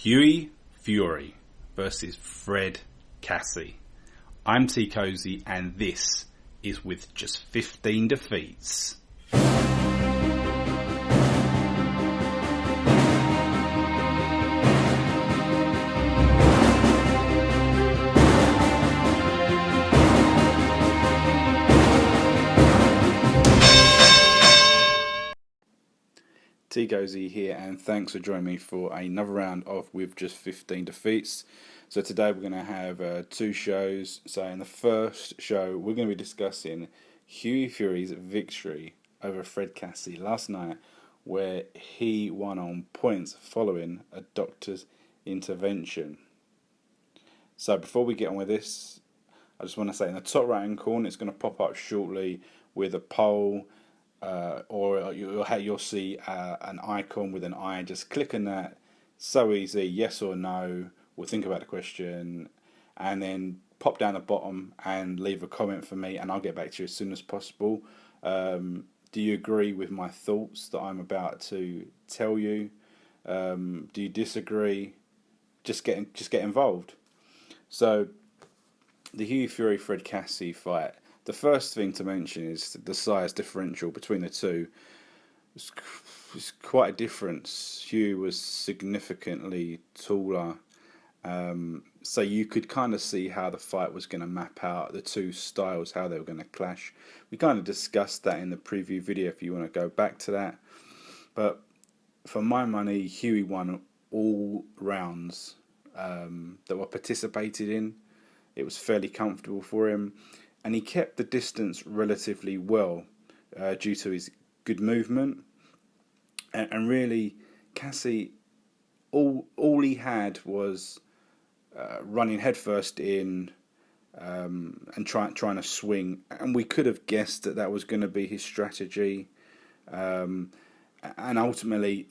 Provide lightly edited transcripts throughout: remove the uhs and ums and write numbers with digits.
Hughie Fury versus Fred Cassie. I'm T Cozy, and this is with just 15 defeats. T Cozy here, and thanks for joining me for another round of With Just 15 Defeats. So today we're going to have two shows. So in the first show, we're going to be discussing Hughie Fury's victory over Fred Cassie last night, where he won on points following a doctor's intervention. So before we get on with this, I just want to say in the top right hand corner, it's going to pop up shortly with a poll. Or you'll see an icon with an eye. Just click on that. So easy, yes or no. We'll think about the question, and then pop down the bottom and leave a comment for me, and I'll get back to you as soon as possible. Do you agree with my thoughts that I'm about to tell you? Do you disagree? Just get involved. So, the Hughie Fury Fred Cassie fight. The first thing to mention is the size differential between the two. It's quite a difference. Hugh was significantly taller, so you could kind of see how the fight was going to map out, the two styles, how they were going to clash. We kind of discussed that in the preview video if you want to go back to that. But for my money, Hughie won all rounds that were participated in. It was fairly comfortable for him. And he kept the distance relatively well due to his good movement. And really, Cassie, all he had was running headfirst in and trying to swing. And we could have guessed that was going to be his strategy. And ultimately,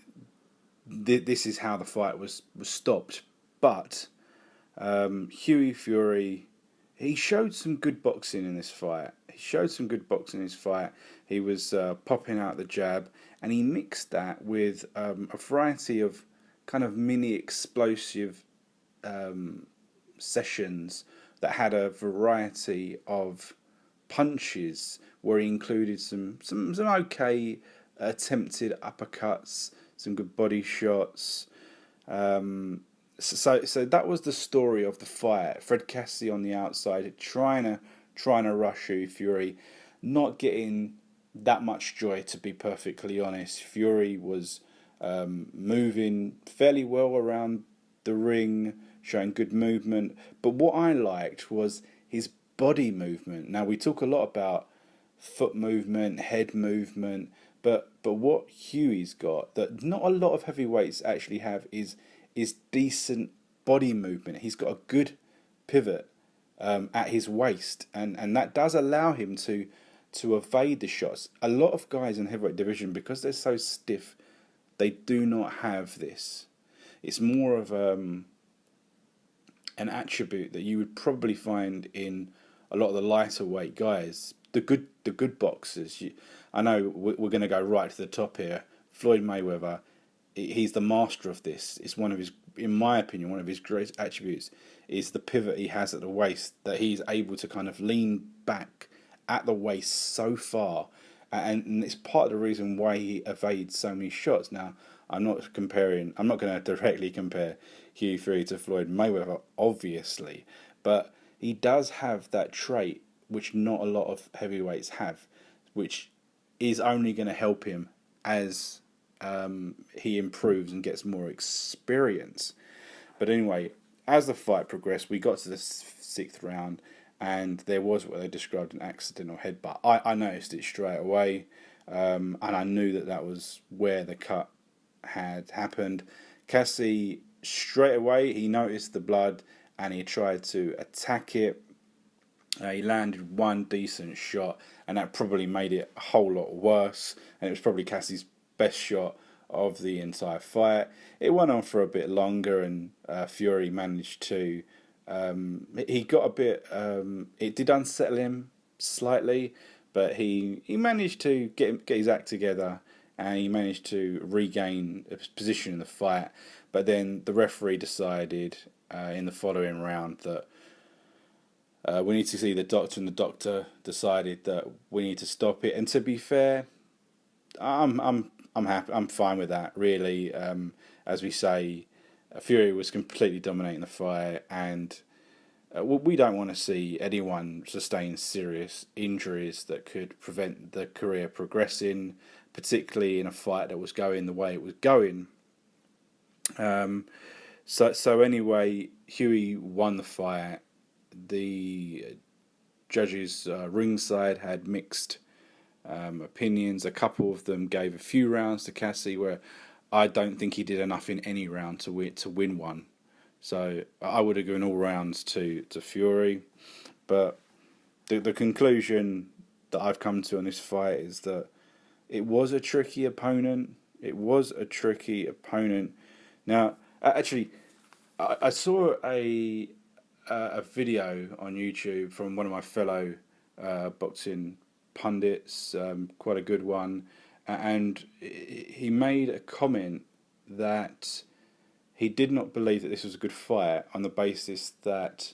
this is how the fight was stopped. But Hughie Fury, he showed some good boxing in this fight. He was popping out the jab, and he mixed that with a variety of kind of mini explosive sessions that had a variety of punches, where he included some okay attempted uppercuts, some good body shots. So that was the story of the fight. Fred Cassie on the outside, trying to rush Hughie Fury, not getting that much joy, to be perfectly honest. Fury was moving fairly well around the ring, showing good movement. But what I liked was his body movement. Now, we talk a lot about foot movement, head movement, but what Hughie's got that not a lot of heavyweights actually have is decent body movement. He's got a good pivot at his waist, and that does allow him to evade the shots. A lot of guys in the heavyweight division, because they're so stiff, they do not have this. It's more of an attribute that you would probably find in a lot of the lighter weight guys, the good boxers. I know we're going to go right to the top here. Floyd Mayweather, he's the master of this. It's one of his, in my opinion, one of his great attributes is the pivot he has at the waist, that he's able to kind of lean back at the waist so far, and it's part of the reason why he evades so many shots. Now, I'm not going to directly compare Hughie Fury to Floyd Mayweather, obviously, but he does have that trait which not a lot of heavyweights have, which is only going to help him as he improves and gets more experience. But anyway, as the fight progressed, we got to the sixth round, and there was what they described an accidental headbutt. I noticed it straight away, and I knew that was where the cut had happened. Cassie, straight away, he noticed the blood, and he tried to attack it. He landed one decent shot, and that probably made it a whole lot worse, and it was probably Cassie's best shot of the entire fight. It went on for a bit longer, and Fury managed to he got a bit it did unsettle him slightly, but he managed to get his act together, and he managed to regain a position in the fight. But then the referee decided in the following round that we need to see the doctor, and the doctor decided that we need to stop it. And to be fair, I'm happy. I'm fine with that. Really, as we say, Fury was completely dominating the fight, and we don't want to see anyone sustain serious injuries that could prevent the career progressing, particularly in a fight that was going the way it was going. So anyway, Hughie won the fight. The judges ringside had mixed opinions. A couple of them gave a few rounds to Cassie, where I don't think he did enough in any round to win one. So I would have given all rounds to Fury. But the conclusion that I've come to on this fight is that it was a tricky opponent. It was a tricky opponent. Now, actually, I saw a video on YouTube from one of my fellow boxing pundits, quite a good one, and he made a comment that he did not believe that this was a good fight on the basis that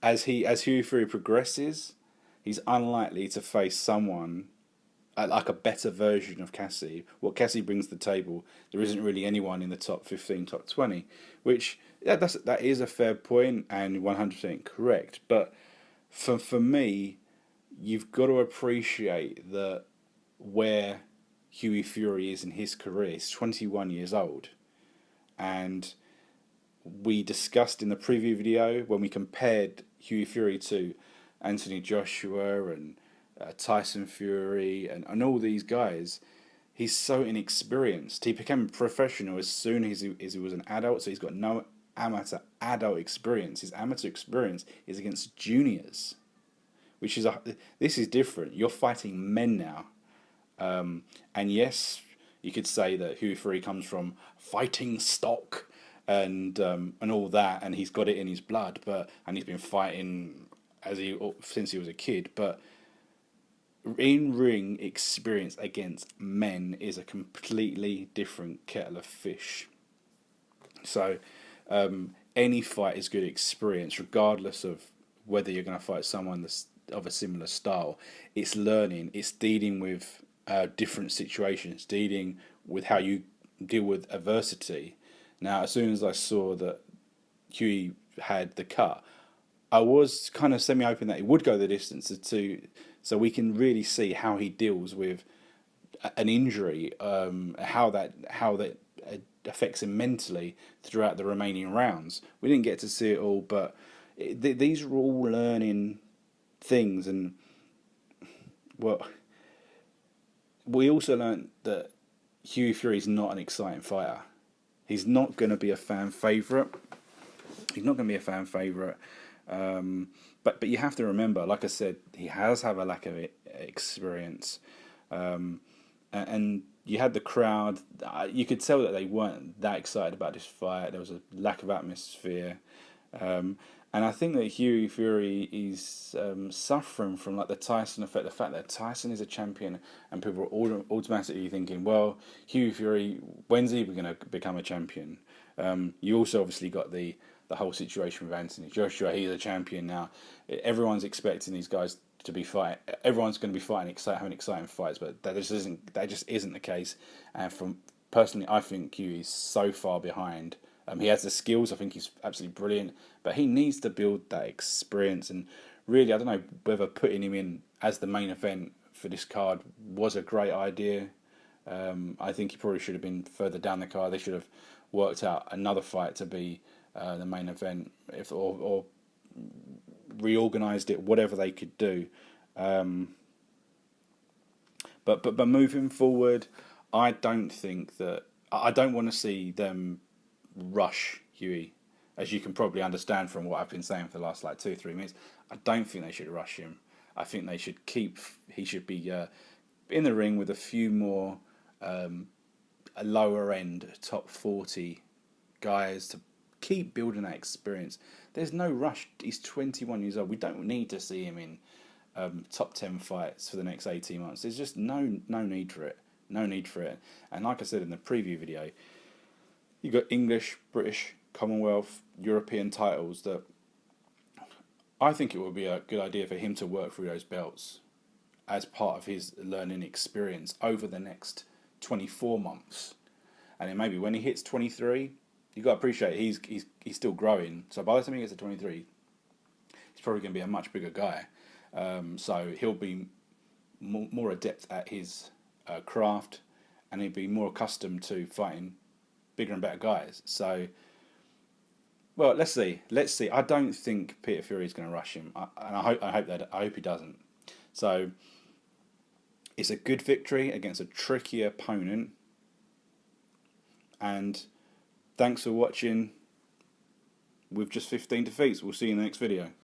as Hughie Fury progresses, he's unlikely to face someone like a better version of Cassie. What Cassie brings to the table, there isn't really anyone in the top 15, top 20, which that is a fair point and 100% correct. But for me, you've got to appreciate that where Hughie Fury is in his career. He's 21 years old, and we discussed in the preview video when we compared Hughie Fury to Anthony Joshua and Tyson Fury and all these guys. He's so inexperienced. He became a professional as soon as he was an adult, so he's got no amateur adult experience. His amateur experience is against juniors, which is this is different. You're fighting men now. And yes, you could say that Hughie Fury comes from fighting stock and all that, and he's got it in his blood. And he's been fighting since he was a kid. But in ring experience against men is a completely different kettle of fish. So any fight is good experience, regardless of whether you're going to fight someone that's of a similar style. It's learning. It's dealing with different situations, dealing with how you deal with adversity. Now, as soon as I saw that Hughie had the cut, I was kind of semi-open that he would go the distance so we can really see how he deals with an injury, how that affects him mentally throughout the remaining rounds. We didn't get to see it all, but these are all learning things, and we also learned that Hughie Fury is not an exciting fighter. He's not going to be a fan favourite. But you have to remember, like I said, he has have a lack of experience, and you had the crowd. You could tell that they weren't that excited about this fight. There was a lack of atmosphere. And I think that Hughie Fury is suffering from like the Tyson effect, the fact that Tyson is a champion, and people are automatically thinking, well, Hughie Fury, when's he going to become a champion? You also obviously got the whole situation with Anthony Joshua. He's a champion now. Everyone's expecting these guys to be fight. Everyone's going to be fighting, having exciting fights, but that just isn't the case. And personally, I think Hughie's so far behind. He has the skills. I think he's absolutely brilliant, but he needs to build that experience. And really, I don't know whether putting him in as the main event for this card was a great idea. I think he probably should have been further down the card. They should have worked out another fight to be the main event, or reorganised it, whatever they could do. But moving forward, I don't want to see them rush Hughie, as you can probably understand from what I've been saying for the last 2-3 minutes. I don't think they should rush him. I think they should he should be in the ring with a few more a lower end top 40 guys to keep building that experience. There's no rush. He's 21 years old. We don't need to see him in top 10 fights for the next 18 months. There's just no need for it. No need for it. And like I said in the preview video, you got English, British, Commonwealth, European titles that I think it would be a good idea for him to work through those belts as part of his learning experience over the next 24 months. And then maybe when he hits 23, you got to appreciate he's still growing. So by the time he gets to 23, he's probably going to be a much bigger guy. So he'll be more adept at his craft, and he'll be more accustomed to fighting bigger and better guys. So, well, let's see. Let's see. I don't think Peter Fury is going to rush him, and I hope he doesn't. So, it's a good victory against a tricky opponent. And thanks for watching with just 15 defeats. We'll see you in the next video.